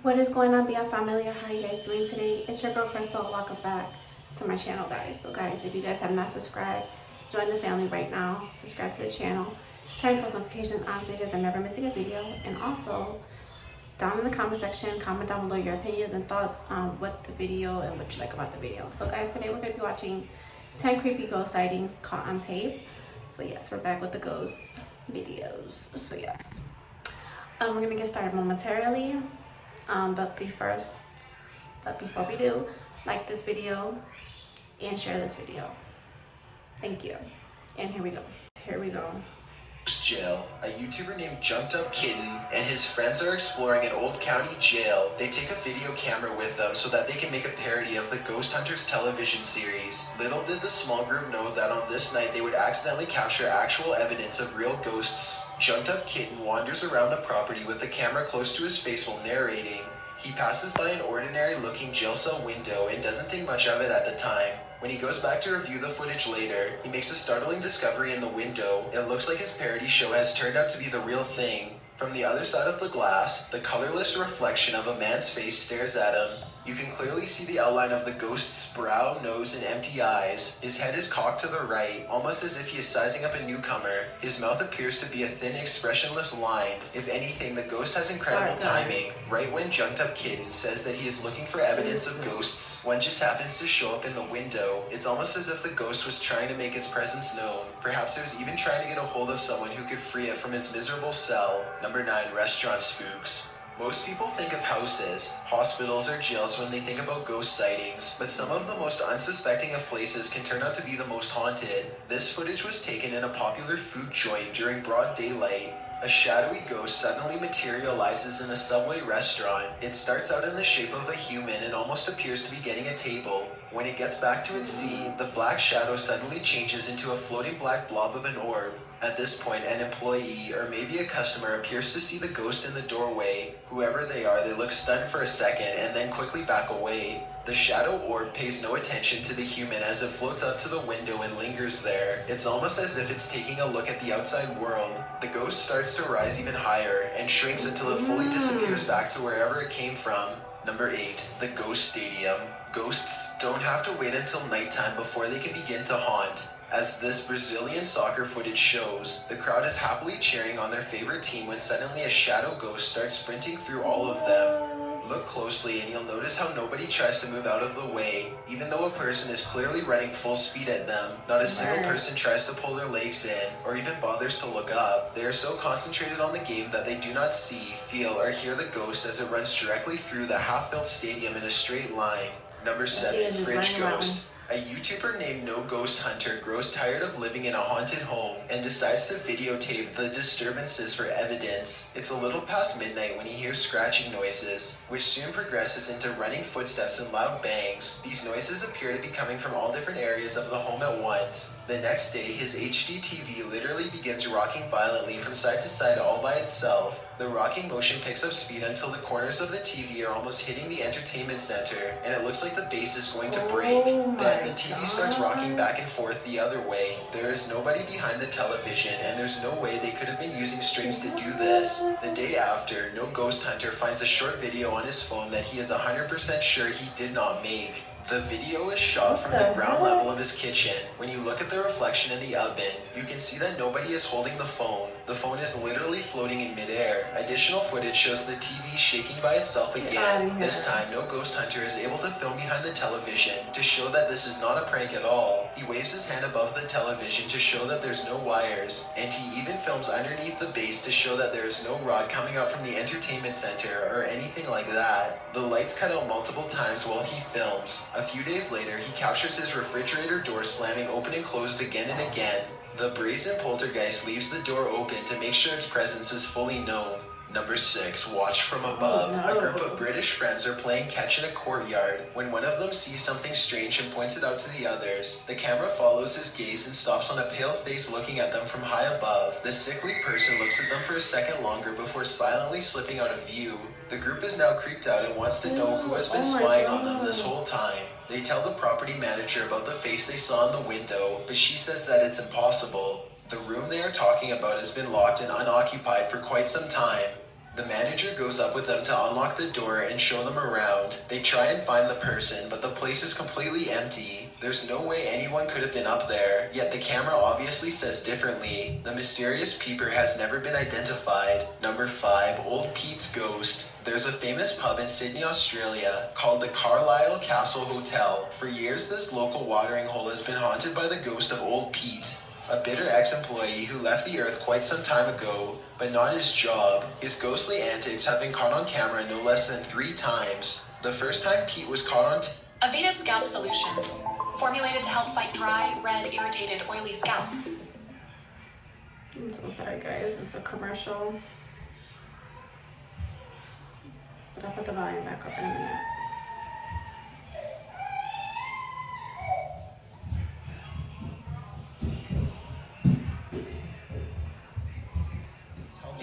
What is going on, BF family? How are you guys doing today? It's your girl Crystal. Welcome back to my channel, guys. So guys, if you guys have not subscribed, join the family right now. Subscribe to the channel, turn post notifications on so you guys are never missing a video. And also, down in the comment section, comment down below your opinions and thoughts on what the video and what you like about the video. So guys, today we're going to be watching 10 creepy ghost sightings caught on tape. So yes, we're back with the ghost videos. So yes, we're going to get started momentarily. But before we do, like this video and share this video. Thank you. And here we go. Jail. A YouTuber named Jumped Up Kitten and his friends are exploring an old county jail. They take a video camera with them so that they can make a parody of the Ghost Hunters television series. Little did the small group know that on this night they would accidentally capture actual evidence of real ghosts. Jumped Up Kitten wanders around the property with the camera close to his face while narrating. He passes by an ordinary looking jail cell window and doesn't think much of it at the time. When he goes back to review the footage later, he makes a startling discovery in the window. It looks like his parody show has turned out to be the real thing. From the other side of the glass, the colorless reflection of a man's face stares at him. You can clearly see the outline of the ghost's brow, nose, and empty eyes. His head is cocked to the right, almost as if he is sizing up a newcomer. His mouth appears to be a thin, expressionless line. If anything, the ghost has incredible timing. Right when Jumped Up Kitten says that he is looking for evidence of ghosts, one just happens to show up in the window. It's almost as if the ghost was trying to make its presence known. Perhaps it was even trying to get a hold of someone who could free it from its miserable cell. Number 9. Restaurant spooks. Most people think of houses, hospitals, or jails when they think about ghost sightings, but some of the most unsuspecting of places can turn out to be the most haunted. This footage was taken in a popular food joint during broad daylight. A shadowy ghost suddenly materializes in a Subway restaurant. It starts out in the shape of a human and almost appears to be getting a table. When it gets back to its seat, the black shadow suddenly changes into a floating black blob of an orb. At this point, an employee, or maybe a customer, appears to see the ghost in the doorway. Whoever they are, they look stunned for a second and then quickly back away. The shadow orb pays no attention to the human as it floats up to the window and lingers there. It's almost as if it's taking a look at the outside world. The ghost starts to rise even higher and shrinks until it fully disappears back to wherever it came from. Number 8. The Ghost Stadium. Ghosts don't have to wait until nighttime before they can begin to haunt. As this Brazilian soccer footage shows, the crowd is happily cheering on their favorite team when suddenly a shadow ghost starts sprinting through all of them. Look closely and you'll notice how nobody tries to move out of the way. Even though a person is clearly running full speed at them, not a single person tries to pull their legs in, or even bothers to look up. They are so concentrated on the game that they do not see, feel, or hear the ghost as it runs directly through the half-filled stadium in a straight line. Number 7. Fridge Ghost. A YouTuber named No Ghost Hunter grows tired of living in a haunted home and decides to videotape the disturbances for evidence. It's a little past midnight when he hears scratching noises, which soon progresses into running footsteps and loud bangs. These noises appear to be coming from all different areas of the home at once. The next day, his HD TV literally begins rocking violently from side to side all by itself. The rocking motion picks up speed until the corners of the TV are almost hitting the entertainment center, and it looks like the base is going to break. Then the TV starts rocking back and forth the other way. There is nobody behind the television, and there's no way they could have been using strings to do this. The day after, No Ghost Hunter finds a short video on his phone that he is 100% sure he did not make. The video is shot from the ground level of his kitchen. When you look at the reflection in the oven, you can see that nobody is holding the phone. The phone is literally floating in midair. Additional footage shows the TV shaking by itself again. This time, No Ghost Hunter is able to film behind the television to show that this is not a prank at all. He waves his hand above the television to show that there's no wires, and he even films underneath the base to show that there is no rod coming out from the entertainment center or anything like that. The lights cut out multiple times while he films. A few days later, he captures his refrigerator door slamming open and closed again and again. The brazen poltergeist leaves the door open to make sure its presence is fully known. Number 6. Watch from above. A group of British friends are playing catch in a courtyard when one of them sees something strange and points it out to the others. The camera follows his gaze and stops on a pale face looking at them from high above. The sickly person looks at them for a second longer before silently slipping out of view. The group is now creeped out and wants to know who has been spying on them this whole time. They tell the property manager about the face they saw in the window, but she says that it's impossible. The room they are talking about has been locked and unoccupied for quite some time. The manager goes up with them to unlock the door and show them around. They try and find the person, but the place is completely empty. There's no way anyone could have been up there, yet the camera obviously says differently. The mysterious peeper has never been identified. Number 5, Old Pete's Ghost. There's a famous pub in Sydney, Australia, called the Carlisle Castle Hotel. For years, this local watering hole has been haunted by the ghost of Old Pete, a bitter ex-employee who left the earth quite some time ago, but not his job. His ghostly antics have been caught on camera no less than 3 times. The first time Pete was caught on Aveda Scalp Solutions. Formulated to help fight dry, red, irritated, oily scalp. I'm so sorry, guys. It's a commercial. But I'll put the volume back up in a minute.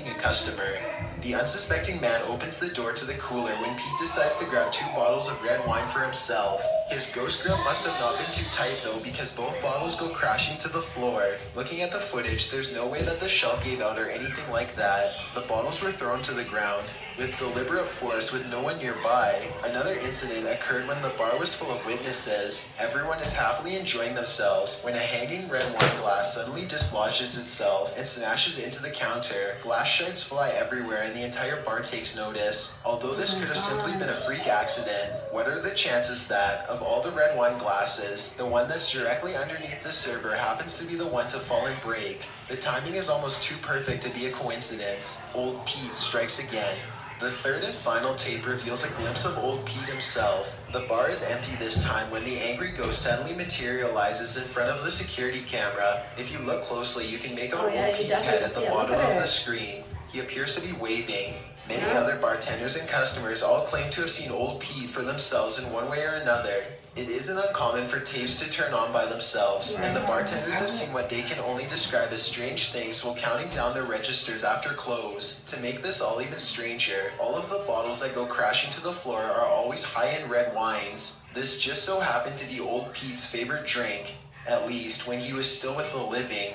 helping a customer. The unsuspecting man opens the door to the cooler when Pete decides to grab 2 bottles of red wine for himself. His ghost grip must have not been too tight though, because both bottles go crashing to the floor. Looking at the footage, there's no way that the shelf gave out or anything like that. The bottles were thrown to the ground with deliberate force with no one nearby. Another incident occurred when the bar was full of witnesses. Everyone is happily enjoying themselves when a hanging red wine glass suddenly dislodges itself and smashes into the counter. Glass shards fly everywhere and the entire bar takes notice. Although this could have simply been a freak accident, what are the chances that, of all the red wine glasses, the one that's directly underneath the server happens to be the one to fall and break? The timing is almost too perfect to be a coincidence. Old Pete strikes again. The third and final tape reveals a glimpse of Old Pete himself. The bar is empty this time when the angry ghost suddenly materializes in front of the security camera. If you look closely, you can make out Old Pete's head at the bottom of the screen. He appears to be waving. Many other bartenders and customers all claim to have seen Old Pete for themselves in one way or another. It isn't uncommon for tapes to turn on by themselves, and the bartenders have seen what they can only describe as strange things while counting down their registers after close. To make this all even stranger, all of the bottles that go crashing to the floor are always high-end red wines. This just so happened to be Old Pete's favorite drink, at least when he was still with the living.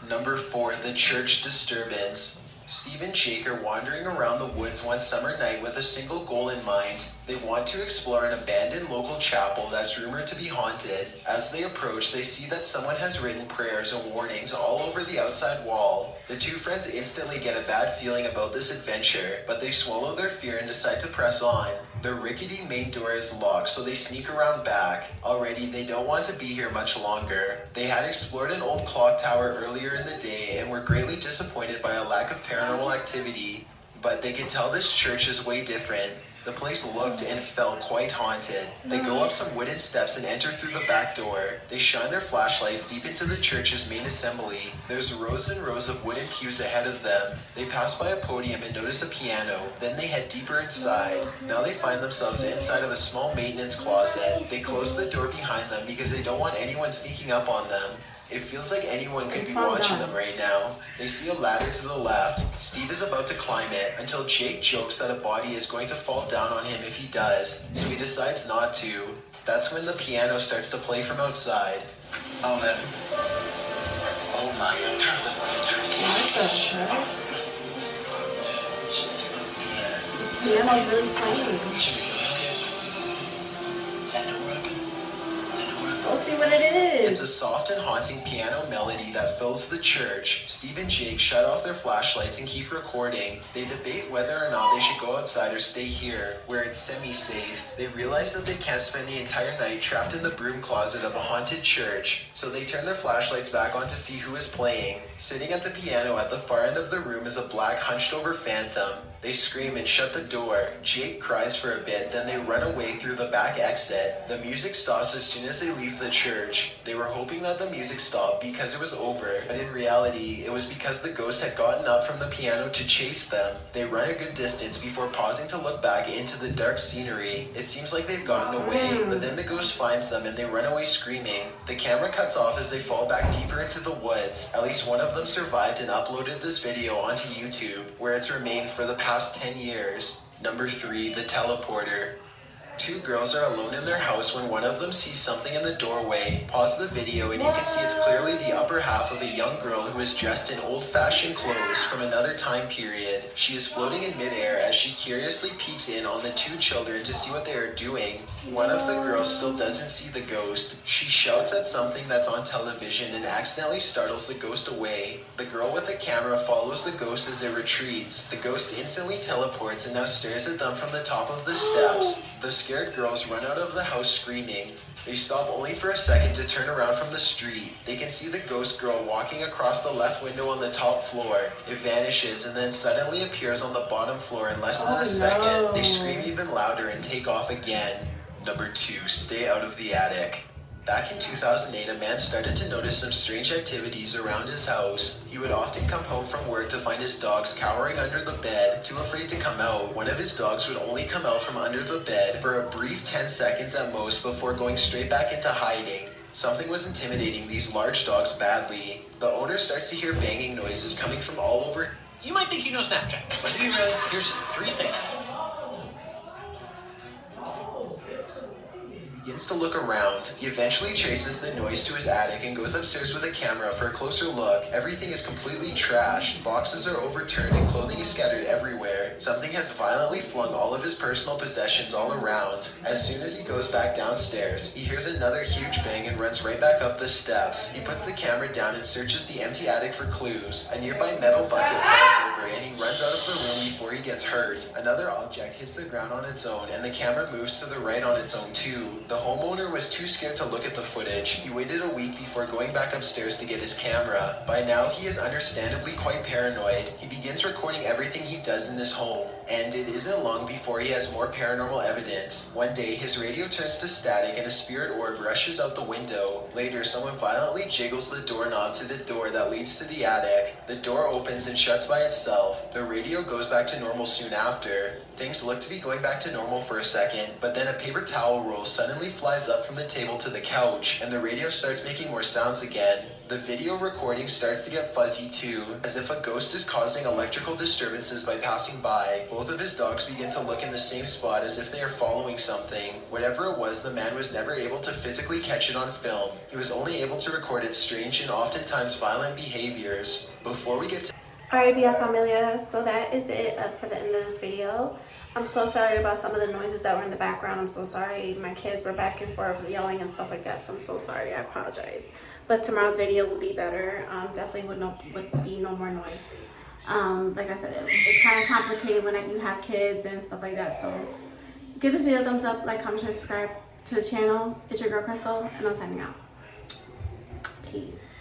Number 4, the church disturbance. Steve and Jake are wandering around the woods one summer night with a single goal in mind. They want to explore an abandoned local chapel that's rumored to be haunted. As they approach, they see that someone has written prayers and warnings all over the outside wall. The 2 friends instantly get a bad feeling about this adventure, but they swallow their fear and decide to press on. The rickety main door is locked, so they sneak around back. Already, they don't want to be here much longer. They had explored an old clock tower earlier in the day and were greatly disappointed by a lack of paranormal activity. But they can tell this church is way different. The place looked and felt quite haunted. They go up some wooden steps and enter through the back door. They shine their flashlights deep into the church's main assembly. There's rows and rows of wooden pews ahead of them. They pass by a podium and notice a piano. Then they head deeper inside. Now they find themselves inside of a small maintenance closet. They close the door behind them because they don't want anyone sneaking up on them. It feels like anyone could be watching them right now. They see a ladder to the left. Steve is about to climb it until Jake jokes that a body is going to fall down on him if he does, so he decides not to. That's when the piano starts to play from outside. Oh man. Oh my god. Turn the Piano's really playing. Is that door open? Go see what it is. It's a soft and haunting piano melody that fills the church. Steve and Jake shut off their flashlights and keep recording. They debate whether or not they should go outside or stay here, where it's semi-safe. They realize that they can't spend the entire night trapped in the broom closet of a haunted church, so they turn their flashlights back on to see who is playing. Sitting at the piano at the far end of the room is a black hunched-over phantom. They scream and shut the door. Jake cries for a bit, then they run away through the back exit. The music stops as soon as they leave the church. They were hoping that the music stopped because it was over, but in reality, it was because the ghost had gotten up from the piano to chase them. They run a good distance before pausing to look back into the dark scenery. It seems like they've gotten away, but then the ghost finds them and they run away screaming. The camera cuts off as they fall back deeper into the woods. At least one of them survived and uploaded this video onto YouTube, where it's remained for the past 10 years. Number 3, the teleporter. Two girls are alone in their house when one of them sees something in the doorway. Pause the video and you can see it's clearly the upper half of a young girl who is dressed in old-fashioned clothes from another time period. She is floating in midair as she curiously peeks in on the two children to see what they are doing. One of the girls still doesn't see the ghost. She shouts at something that's on television and accidentally startles the ghost away. The girl with the camera follows the ghost as it retreats. The ghost instantly teleports and now stares at them from the top of the steps. The scared girls run out of the house screaming. They stop only for a second to turn around from the street. They can see the ghost girl walking across the left window on the top floor. It vanishes and then suddenly appears on the bottom floor in less than a second. They scream even louder and take off again. Number 2, stay out of the attic. Back in 2008, a man started to notice some strange activities around his house. He would often come home from work to find his dogs cowering under the bed, too afraid to come out. One of his dogs would only come out from under the bed for a brief 10 seconds at most before going straight back into hiding. Something was intimidating these large dogs badly. The owner starts to hear banging noises coming from all over. You might think you know Snapchat, but do you really? Here's 3 things. He begins to look around. He eventually traces the noise to his attic and goes upstairs with a camera for a closer look. Everything is completely trashed. Boxes are overturned and clothing is scattered everywhere. Something has violently flung all of his personal possessions all around. As soon as he goes back downstairs, he hears another huge bang and runs right back up the steps. He puts the camera down and searches the empty attic for clues. A nearby metal bucket falls over and he runs out of the room before he gets hurt. Another object hits the ground on its own and the camera moves to the right on its own too. The homeowner was too scared to look at the footage. He waited a week before going back upstairs to get his camera. By now, he is understandably quite paranoid. He begins recording everything he does in his home. And it isn't long before he has more paranormal evidence. One day, his radio turns to static and a spirit orb rushes out the window. Later, someone violently jiggles the doorknob to the door that leads to the attic. The door opens and shuts by itself. The radio goes back to normal soon after. Things look to be going back to normal for a second, but then a paper towel roll suddenly flies up from the table to the couch, and the radio starts making more sounds again. The video recording starts to get fuzzy too, as if a ghost is causing electrical disturbances by passing by. Both of his dogs begin to look in the same spot as if they are following something. Whatever it was, the man was never able to physically catch it on film. He was only able to record its strange and oftentimes violent behaviors. Before we get to Alright, Via Familia, so that is it for the end of this video. I'm so sorry about some of the noises that were in the background. I'm so sorry. My kids were back and forth yelling and stuff like that, so I'm so sorry. I apologize. But tomorrow's video will be better. Definitely would be no more noise. Like I said, it's kind of complicated when you have kids and stuff like that. So give this video a thumbs up, like, comment, share, subscribe to the channel. It's your girl Crystal, and I'm signing out. Peace.